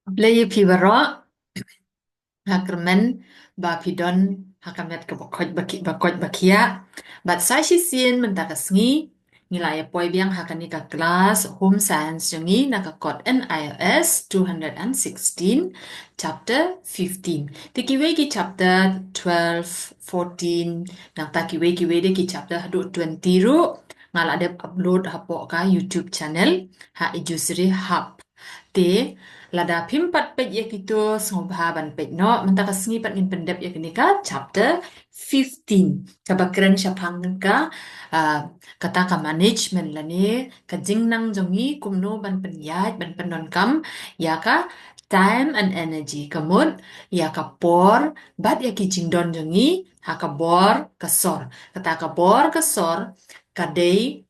Lei pibara hakermen ba pidon hakamet ke bakoj bakia bat sashi sien mentakasngi nilai poi biang hakani ka kelas home science jungi nakakot NIS 216 chapter 15 tikiwe ki chapter 12 14 nang takiwe kiwe de ki chapter hadu 20 ru ngala de upload hapo ka YouTube channel ha ijusri hub te lada pimpat pet ya gitu sngobha ban pet no mentaka sngi pat ngin pendep ya kini ka chapter 15 kaba keren syapang ka ah, kata ka management la ne ka jingnang jongi kumno ban penyat ban penon kam ya ka time and energy kamut ya ka por bat ya ki jingdon jongi ha ka bor kasor kata ka bor kasor kadai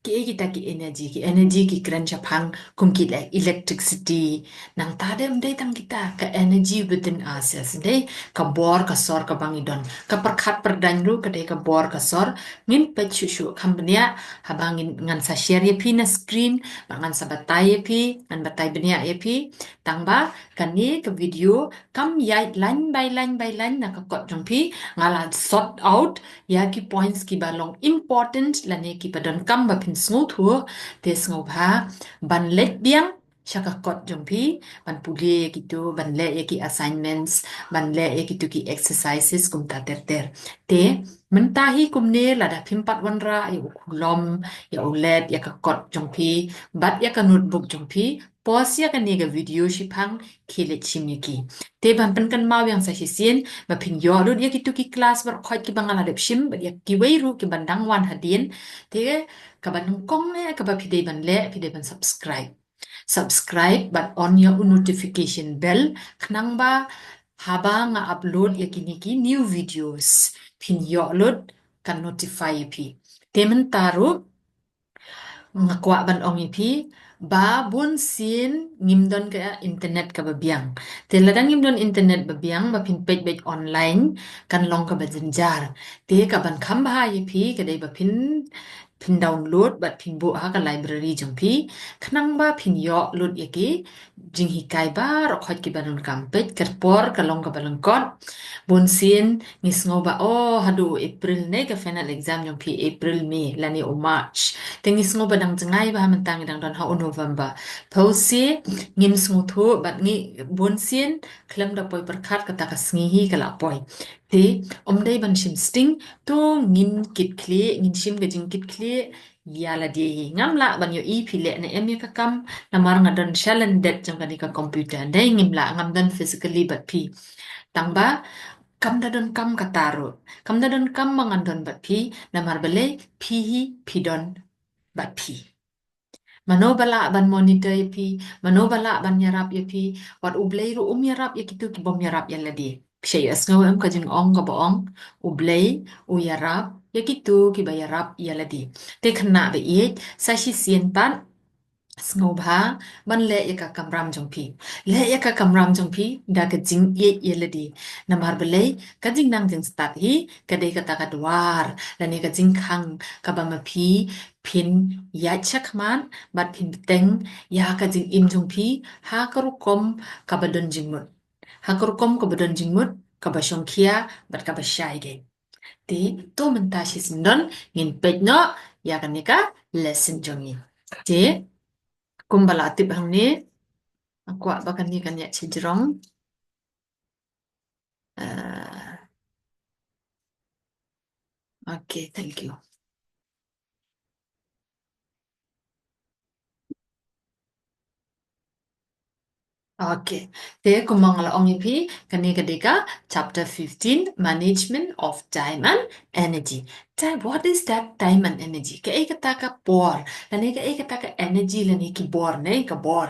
ki energy ki keren syapang kum ki electricity nang tadem dai tang kita ke energy within us dai ka bor ka sor ka bangidon ka perkhat perdan ru ka dai ka bor ka sor ngin pe chu kambnia habangin ngan sa share ye pi na screen ngan sa batai ye pi ngan batai benia ye pi tangba kan ni ke video kam yai line na ka kot jong pi ngala sort out ya ki points ki balong important lane ki padon kam ba pin sngo thua te sngo bha ban let biang shaka kot jong pi ban pule gitu ban le ya ki assignments ban le ya ki tu ki exercises kum ta ter te mentahi kumne lada pimpat wanra ya ukulom ya ulet ya ka kot jong pi bat ya ka notebook jong pi pos ya ka nega video shipang kilet chimyaki te ban pen kan mau yang sa sisien ma phin yo ru ya ki tu ki class bar khoi ki bangala dep shim ba ya ki wei ru ki bandang wan hadin te ka ban kong ne ka ba phide ban le phide ban subscribe but on your notification bell khnang ba haba nga upload ya kini ki new videos phin yo lot kan notify pi temen taru ngakwa ban ong ipi ba bun sin ngimdon ka internet ka babiang te ladang ngimdon internet babiang ba pin page page online kan long ka bajenjar te ka ban khamba ipi ka dei ba pin download bat pin bu ha ka library jong pi khnang ba pin yo load yaki jing hikai ba ro khot ki banon kam page ker por ka long ka balon kon bun sin ngis ngoba oh hadu April ne ka final exam jong pi April May lani o March Tengis ngo badang cengai bah mentang dang don ha o November. Pausi ngim sngu thu bat ngi bonsin klem da poi perkat kata ka sngi hi kala poi. Te om dai ban shim sting to ngin kit kli ngin shim ga jing kit kli ya la di ngam la ban yo i phile na em ka kam na mar nga don challenge det jang ka ni ka computer dai ngim la ngam don physically but pi. Tang ba kam da don kam kataro. Kam da don kam mangan don but pi na mar bele pi hi pi don bat pi. Manobala ban monitor ya pi, manobala ban nyarap ya pi, wat ublay ru yarap ya kitu ki bom yarap ya ladi. Kshay asngaw am kajing ong ka boong, ublay, yarap, ya kitu ki ba yarap ya ladi. Te khna ba iet, sa shi sien pan, sngoba ban le ya ka kamram jong pi le ya ka kamram jong pi da ka jing ye ladi namar belai ka jing nang jing start hi ka de ka ta ka dwar la ne ka jing khang ka ba ma pi pin ya chakman bat pin teng ya ka jing im jong pi ha ka ru kom ka ba don jing mut ha ka ru kom ka ba don jing mut ka ba shong kia bat ka ba shai ge ti to menta shi sindon ngin pet no ya ka ne ka lesson jong ni ti kumbala tip hang ni aku bakal ni kan ya cijrong okay thank you okay te kumang la ong ipi kani kadika chapter 15 management of time and energy time what is that time and energy ka e kata ka por lani ka e kata ka energy lani ki bor ne ka bor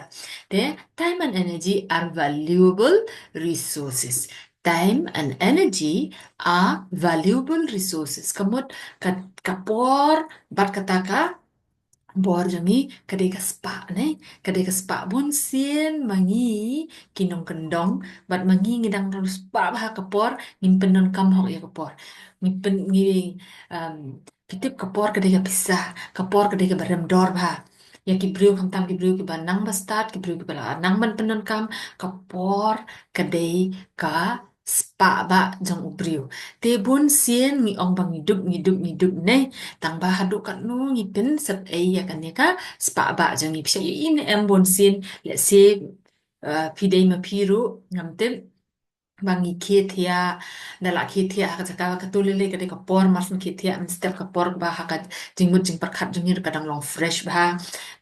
te time and energy are valuable resources time and energy are valuable resources kamot ka por bat kata ka bor jangi kadai ka spa ne kadai ka spa bon sien mangi kinong kendong bat mangi ngidang terus spa bah kapor ngin penon kam hok ya kapor ngin pen ngi um, pitip kapor kadai ka pisah kapor kadai ka barem dor bah ya kibriu kam tam kibriu ki ban nang bastat kibriu ki bala nang ban penon kam kapor kadai ka spa ba jong ubriu te bun sien ngi ong bang hidup nei tang ba hadu kat nu ngi pen sep ai ya kan ya ka spa ba jong ngi psha in em bun sien let's say pidei ma piru ngam tem bangi ketia dala ketia ka jaka ka tulile ka de ka por mas ketia min step ka por ba ha ka jingmut jing perkat jungir kadang long fresh ba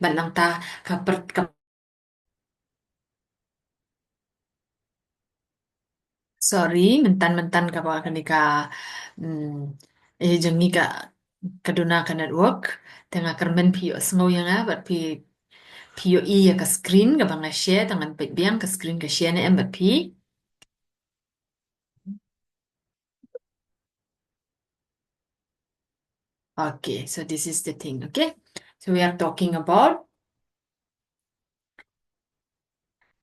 balang ta ka per ka sorry mentan-mentan ka ba ka ni ka jungi ka kaduna ka network tengah kermen pio sngo yang bat pi pio i ya ka screen ka banga share tangan pet biang ka screen ka share ne em bat pi. Okay, so this is the thing, okay? So we are talking about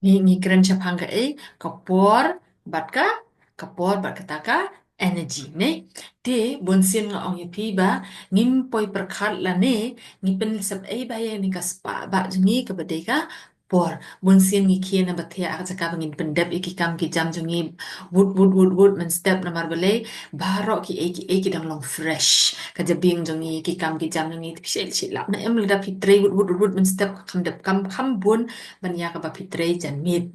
ni keren siapa ka kapor bat ka kapor bat kata ka energy ne te bonsin nga ong yapi ba ngim poi perkhat la ne ngi pen sab ba ya ni ka spa ba jungi ka bade ka por bonsin ngi kien na bathia aka chaka bangin pendep iki kam ki jam jungi wood man step na marbale baro ki dang long fresh ka jabing jungi ki kam ki jam jungi pishel chila na em lada pitre wood man step kam dep kam bun ban ya ka ba pitre jan mit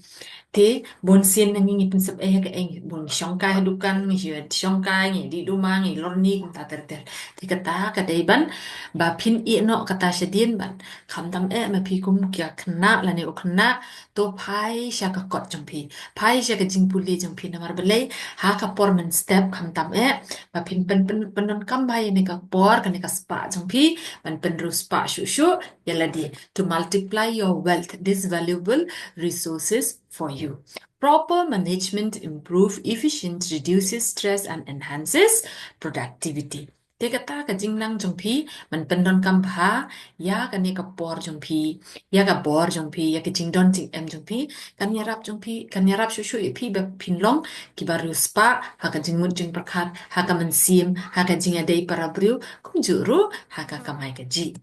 thế bốn xin là như pensep cái anh bốn song kai dukan ngi hiyo song kai ngi di duma ngi lorni kum ta ter ter thì kata ka dei ban ba pin i no kata sedien ban kham tam ma pi kum kya khna la ne o khna to phai sha ka kot jong pi phai sha ka jing puli jong pi na mar belai ha ka por men step kham tam ba pin pen non kam bai ne ka por ka ne ka spa jong pi ban pen ru spa shu yala di to multiply your wealth this valuable resources for you. Proper management improve efficiency, reduces stress and enhances productivity. Te kata ka jinglang jong pi man pendon kam pha ya ka ne ka por jong pi ya ka bor jong pi ya ka jingdon jing em jong pi kan yarap jong pi kan yarap shu pi ba pinlong ki baru spa ha ka jingmut jing prakhat ha ka man sim ha ka jinga dei para briu kum juru ha ka kamai ka ji.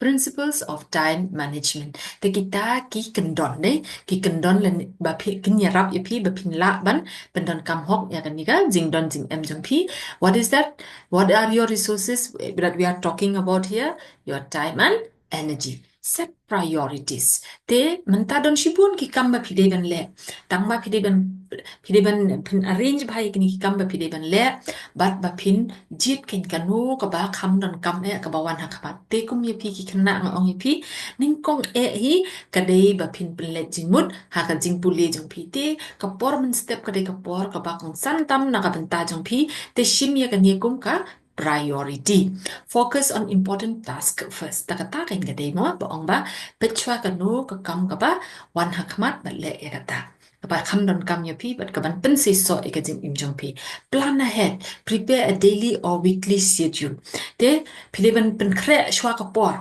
Principles of time management. Te kita ki kendon deh, ki kendon len ba pi kin yarap ya pi ba pin la ban pendon kam hok ya kan nika jing don jing em jong pi. What is that? What are your resources that we are talking about here? Your time and energy. Set priorities. Te menta don shibun ki kam ba pide ban le. Tang ba pide ban pin arrange bhai kini ki kam ba pide ban le. Bat ba pin jit kin kanu ka ba kam don kam ka ba wan ha ka te kum ye pi ki khna nga ong ye pi ning kong hi ka dei ba phin pin le jing mut ha ka jing pu le jong pi te ka por min step ka dei ka por ka ba kong san tam na ka ban ta jong pi te shim ye ka ni kum ka priority. Focus on important task first. Ta kain ka dei mo ba ong ba pechwa ka no ka kam ka ba wan ha khmat ba le ya ka ta. Ba kham don kam ye pi bat ka ban pen si so e ka jing im jong pi. Plan ahead. Prepare a daily or weekly schedule. Te pilihan penkre shwa kapor.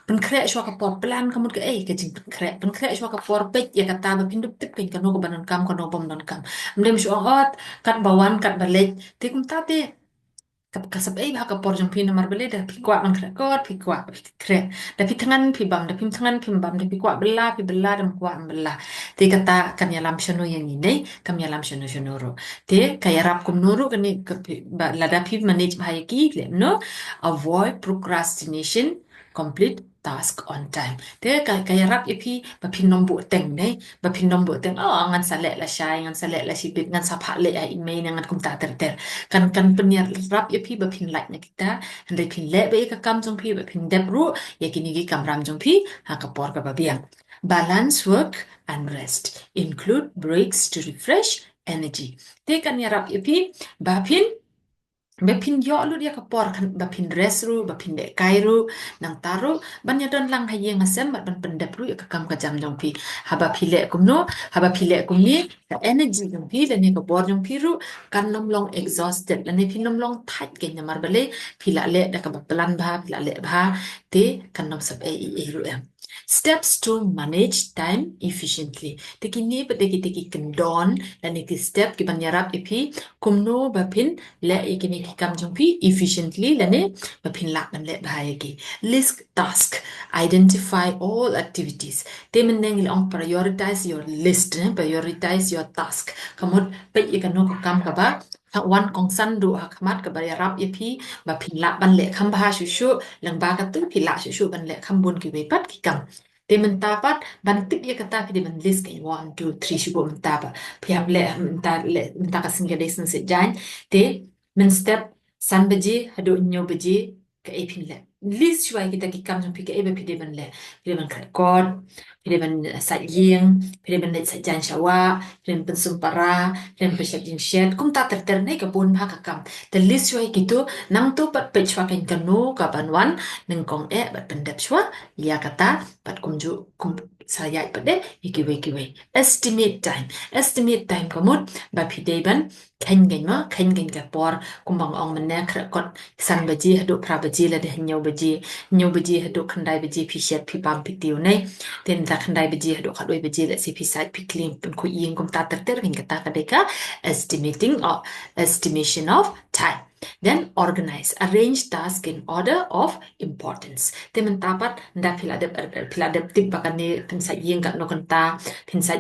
Penkre shwa kapor plan kamu ke ke jing penkre shwa kapor pek ya kata ba pindup tip pen kano ko banon kam kano bom don kam. Mdem shwa ot kat bawan kat balej. Te kum tate kasab bah kapor jong pin nomor beli dah pikwa man kre kot pikwa kre dah pi tangan pi bam dah pi tangan pi bam dah pi bela dah kwa bela te kata kam ya lam shono yang ini kam ya lam shono ro te kaya rap kum nuru kani lada pi manage bahaya ki no avoid procrastination complete task on time te kaya rap ipi ba pin nombu teng nei ba pin nombu teng oh ngan sale la shai ngan sale la sibit ngan sapa le ai email ngan kum ta ter kan penyerap ya pi ba pin like na kita handai pin le ba ka kam jong pi ba pin dep ru ya kini gi kam ram jong pi ha ka por ka ba biang balance work and rest include breaks to refresh energy te kan yarap ya pi ba pin Bapin yo lu dia kapor kan bapin dress ru bapin de kai ru nang taru ban ya don lang haye ngasem bat ban pendep ru ya kakam ka jam jong pi haba pile kum no haba pile kum ni ka energy jong pi dan ni ka bor jong pi ru kan nom long exhausted dan ni pin nom long tight ke nyamar bale pila le da ka ba plan ba pila le ba te kan nom sab ru em Steps to manage time efficiently. Teki ni teki kendon dan iki step ki banyarap ipi kumno bapin le ikini ki kam jongpi efficiently lane bapin lak ban le bahaya ki. List task. Identify all activities. Temeneng ilong prioritize your list, prioritize your task. Kamot pe ikano ko kam kaba wan kong san du hakamat ka bayarap ipi bapin lak ban le kam baha shushu lang ba ka tu pila shushu ban le kam bun ki wepat ki kam. Te mentapat bantik ya kata pi de men list kay 1 2 3 shubo mentapa pihak le mentaka singa desen sejan te men step san beji hadu nyo beji ke epin le list shuai kita ki kam jong pi ke ebe pi de ben le pi de ben record pi de ben sat ying pi de ben le sajan shawa pi de ben sumpara pi de ben shat jing shet kum ta ter nei ka bun ha ka kam te list shuai kitu nang tu pat pe chwa kan kanu ka banwan neng kong bat pendep shwa ya kata pat kumju kum saya pada ikiwe estimate time kamut ba pideiban khen gen ka por kumbang ong mena krakot san baji hadu pra baji la de nyau baji hadu khandai baji phi shet phi pam phi tiu nei ten da khandai baji hadu khadoi baji la si phi side phi clean pen ku ing kum ta ter gen kata kadeka estimating or estimation of time. Then organize, arrange task in order of importance. Temen tapat nda pila de tik bakani pinsa yeng kat no kenta, pinsa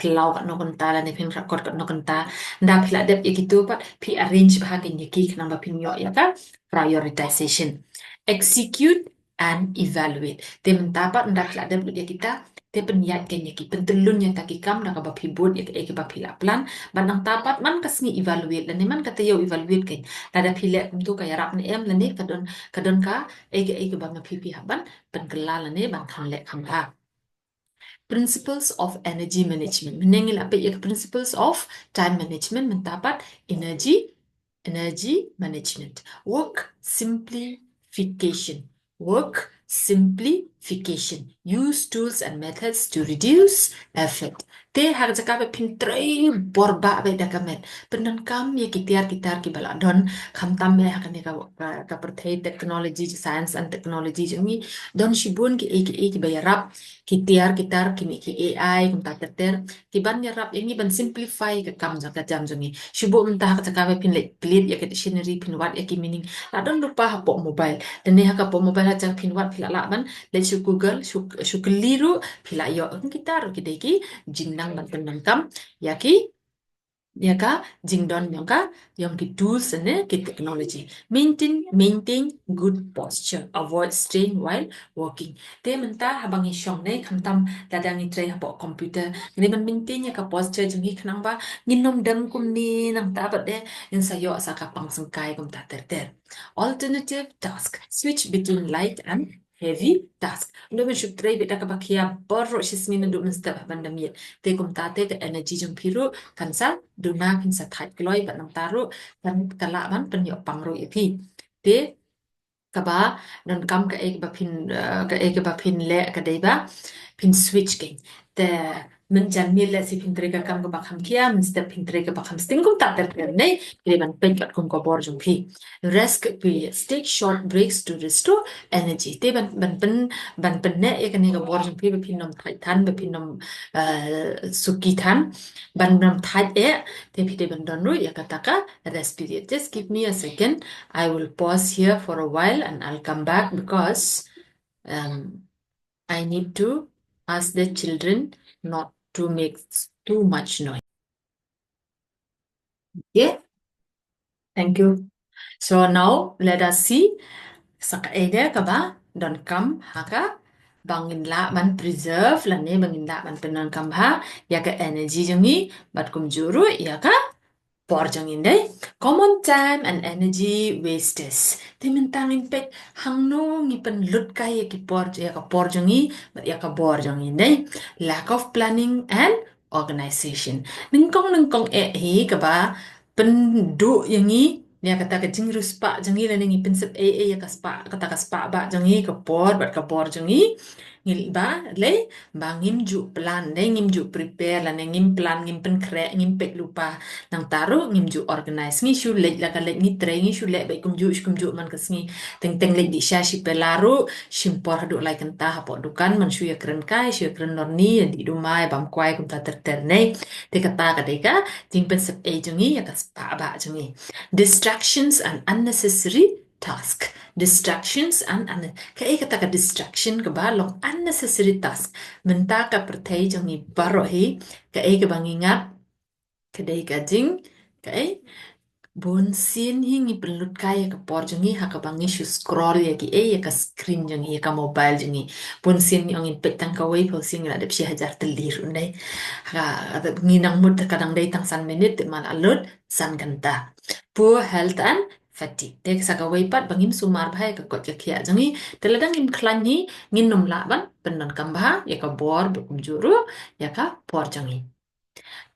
pilau kat no kenta la ne pin rakor kat no kenta. Nda pila de ikitu pat pi arrange bahagian yaki kenamba pin yo ya ka prioritization. Execute and evaluate. Temen tapat nda pila de ya kita te peniat kenya ki pentelun yang takikam na ka bapibut ya ke bapila plan banang tapat man kasngi evaluate la ne man kata yo evaluate ken ada pilek untuk kaya rap ni em lani kadon ka ege bang pipi haban pengelala lani bang kanlek kamba. Principles of energy management. Menengil apa ya principles of time management mentapat energy management. Work simplification. Use tools and methods to reduce effort. Te har jaka pintrai borba be dakamet penan kam ye kitar ki baladon kam tam me hakane ka perthai technology science and technology jungi don shibun ki bayarap kitar ki mi ki AI kum ta ter ki ban yarap ini ban simplify ka kam jaka jam jungi shibu unta hak jaka be pin plate ya ke dictionary pin wat ya ki meaning adon lupa hapo mobile dan ne haka po mobile ha jang pin wat pila ban le shu Google shu keliru pila yo kitar ki deki jingnang ban penangkam yaki yaka jingdon yang ki tools and ki technology maintain good posture avoid strain while walking te menta habang isyong ne kamtam dadang ni tray hapo computer ni man maintain ya ka posture jungi khnang ba nginom dam kum ni nang ta ba de in sayo sa ka pang sangkai kum ta ter alternative task switch between light and heavy task ndo men shuk tray beta ka bakia borro shismi ndu men step bandamit te kum ta te energy jung piru kansa duna pinsa thai kloi ba nang taru kan kala man penyo pangro ipi te kaba non kam ka pin le ka deba pin switch ke te men jan mi le si pin trega kam ka bakam kia men step pin trega bakam stingum ta ter nei ile ban pen kat kum ko bor jum pi rest periods take short breaks to restore energy te ban pen ne e kan ka bor jum pi be pin nom thai than be pin nom suki than ban nom thai e te pi te ban don ru ya kataka rest period just give me a second. I will pause here for a while and I'll come back because I need to ask the children not to make too much noise. Okay, thank you. So now let us see sakaide kaba don kam haka bangin la man preserve la ne bangin la man penan kam ha ya ka energy jongi bat kum juru ya ka borjang inday common time and energy wastes timintangin pek hangno ngipen lut kaya ki borjangi but ya ka borjang inday lack of planning and organization ningkong hi ka ba pendu yangi ya kata ka jingru spa jangi la ningi pinsep ya ka spa kata ka spa ba jangi ka bor bat ka borjangi ngil ba le ba ngim ju plan le ngim ju prepare la ne ngim plan ngim pen kre ngim pek lupa nang taru ngim ju organize ngi shu le la ka le ngi tre ngi shu le ba kum ju man kas ngi teng teng le di sha shi pelaru shimpor du lai kan ta hapo dukan man shu ya kren kai shu ya kren norni ya di dumai bam kwai kum ta ter ter ne te kata ka de ka ting pen sep e jungi ya kas pa ba jungi distractions and unnecessary task distractions and cái kata ka distraction ka ba long unnecessary task menta ka pertai jangi baro hi cái bang ingat cái ka jing cái bon sin hi ngi pelut kaya ka por jangi ha ka bangi shu scroll ya ki ya ka screen jangi ya ka mobile jangi bon sin ni angin petang ka wei pol sing ada psi hajar telir undai ha ada nginang mut kadang dai tang san minute man alert san ganta poor health and fatigue tek saka wei pat bangim sumar bhai ka kot ka khia jangi teladang im khlan ni ngin nom la ban penon kambha ya ka bor bukum juru ya ka por jangi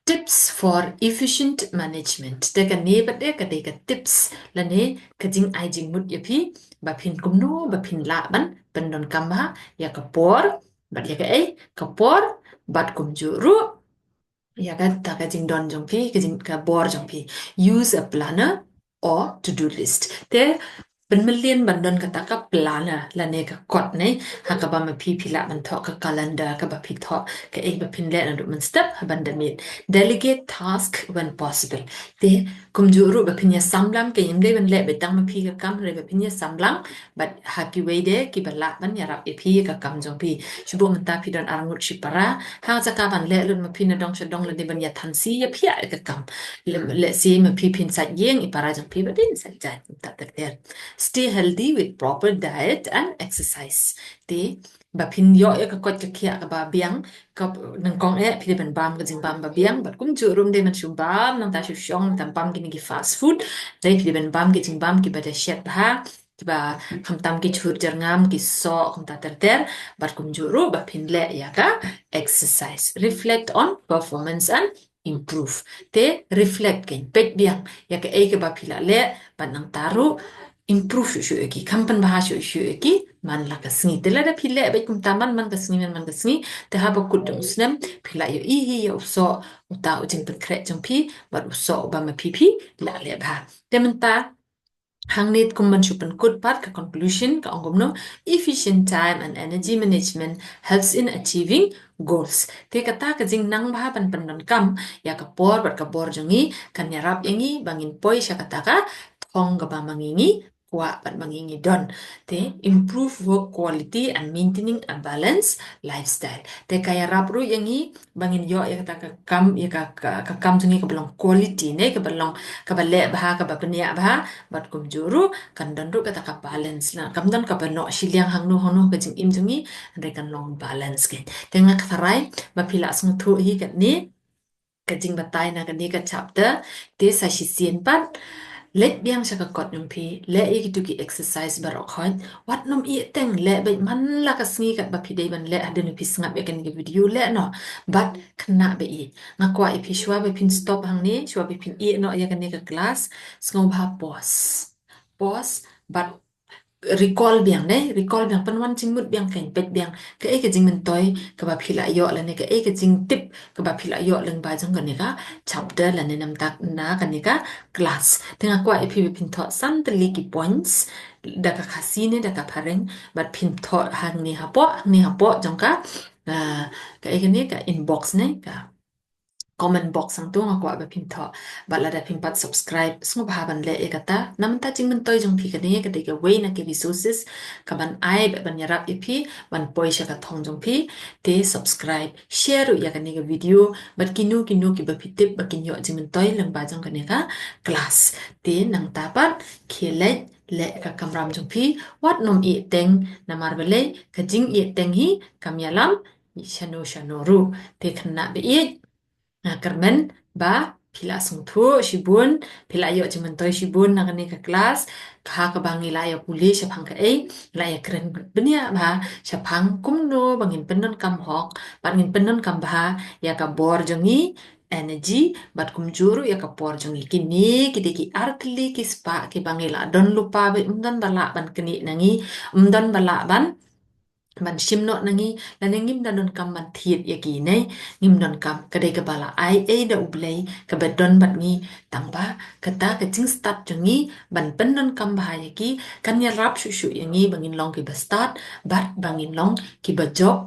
Tips for efficient management. Teka ne ba teka teka tips la ne kajing ai jing mut ya pi ba phin kumno ba phin la ban pendon kamba ya kapor bat ya ka ai kapor bat kum juru ya ka ta ka jing don jong pi ka jing ka bor jong pi use a planner or to-do list. Teเป็นmillion bandon kata ka plana la ne ka kot ne ha ka ba ma pi pila ban tho ka calendar ka ba pi tho ka e ba pin le na du man step ha ban da mit delegate task when possible te kum ju ru ba pin ya samlam ke yim de ban le be tang ma pi ka kam re ba pin ya samlang but ha ki we de ki ba la ban ya rap e pi ka kam jong pi shubu man ta pi don arangut shi para ha za ka ban le lun ma pi na dong sha dong la de ban ya than si ya pi ka kam le si ma pi pin sa yeng i para jong pi ba din sa ja ta ta Stay healthy with proper diet and exercise. Te ba phin yo ya ka kot ka khia ka ba biang ka nang kong e phi ban bam ka jing bam ba biang ba kum chu rum de man shum bam nang ta shu shong tam bam ki ni ki fast food dai phi ban bam ki jing bam ki ba da shet ba ki ba kham tam ki chur jar ngam ki so kham ta ter ter ba kum chu ru ba phin le ya ka exercise reflect on performance and improve te reflect ken pet biang ya ka e ke ba phila le ban nang taru improve shu eki kampan bah shu eki man la kasngi te la da phile ba kum taman man kasngi man kasngi te ha ba kut dong snem phila yo i hi yo so uta u jing pen kre jong phi ba so ba ma phi phi la le ba te man ta hang net kum man shu pen kut pat ka conclusion ka ongom no efficient time and energy management helps in achieving goals te kata ka jing nang ba pan pan don kam ya ka por bat ka bor jongi kan yarap yangi bangin poi sha kata ka thong ka ba mangingi kwa pat mangingi don te improve work quality and maintaining a balanced lifestyle te kaya rapru yangi bangin yo ya kata ka kam ya ka kam jongi ka belong quality ne ka belong ka ba le ba ka ba penia ba bat kum juru kan don ru kata ka balance na kam don ka ba no shiliang hang no ka jing im jongi re kan long balance ke tenga katharai ba phila sung thu hi ka ni ka jing batai na ka ni ka chapter te sa shi sien pat let biang sa ka kot yung pi le i ki tu ki exercise barok hon wat nom i teng le ba man la ka sngi ka ba pi dei ban le adenu pi snga be kan ki video le no but khna be i nga kwa i pi shwa be pin stop hang ni shwa be pin i no ya kan ni ka class sngo ba pause but recall biang ne recall biang pan wan ching mut biang kain pet biang ka e ka jing men toy ka ba phila yo la ne ka e ka jing tip ka ba phila yo leng ba jong ka ne ka chapter la ne nam tak na ka ne ka class tenga kwa e phi phin tho san the ki points da ka khasi ne da ka phareng but phin tho hang ni ha po jong ka ka e ka ne ka inbox ne ka comment box ang tu nga kwa ba pin tho ba la da pin pat subscribe sngo ba ban le e kata nam ta ching man toy jong phi ka ne ka de ka way na ke resources ka ban ai ba ban yarap e phi ban poi sha ka thong jong phi te subscribe share ya ka ne ka video bat kinu ki ba phi tip ba kin yo jing man toy lang ba jong ka ne ka class te nang ta pat khele le ka kamram jong phi wat nom i teng na mar ba le ka jing i teng hi kam yalam shano ru te khna be i Kermen ba pila sung thu shibun pila yo chiman toy shibun na kani ka class kha ka bangi la ya puli sha phang ka ei la ya kren bnya ba sha phang kum no bangin penon kam hok bangin penon kam ba ya ka bor jongi energy bat kum juru ya ka por jongi kini kide ki artli ki spa ki bangi la don lupa be umdan bala ban kini nangi umdan bala ban มันชิมโนนังงี้แล้วงิมดันนกำมันทีดยากีเนงิมดนกำกระเดกบาลาไอเอเดอุบเลยกระเบดดนบัดงี้ตังบ้ากระตากระจิงสตาร์ทจังงี้บันเป็นนนกำบายากีกันยารับชุอย่างงี้บางอินลองกีบสตาร์ทบัดบางอินลองกีบจ็อบ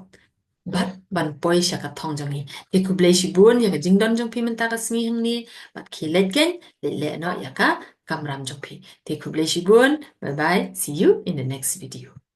บัดบันปอยชะกัดทองจังงี้เด็กคุบเลยชิบุนยากะจิงดอนจังพีมันตากะสงี้หังนี้บัดคีเล็ดเกนเละเละเนาะยากะกำรำจังพีเด็กคุบเลยชิบุนบายบาย see you in the next video